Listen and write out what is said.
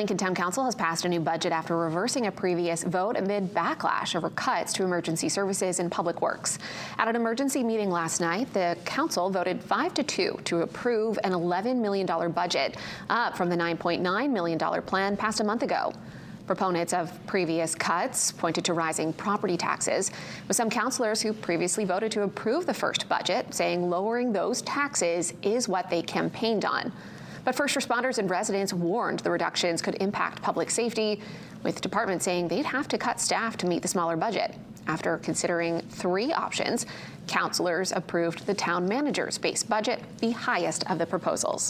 Lincoln Town Council has passed a new budget after reversing a previous vote amid backlash over cuts to emergency services and public works. At an emergency meeting last night, the council voted 5-2 to approve an $11 million budget, up from the $9.9 million plan passed a month ago. Proponents of previous cuts pointed to rising property taxes, with some councilors who previously voted to approve the first budget saying lowering those taxes is what they campaigned on. But first responders and residents warned the reductions could impact public safety, with departments saying they'd have to cut staff to meet the smaller budget. After considering 3 options, councilors approved the town manager's base budget, the highest of the proposals.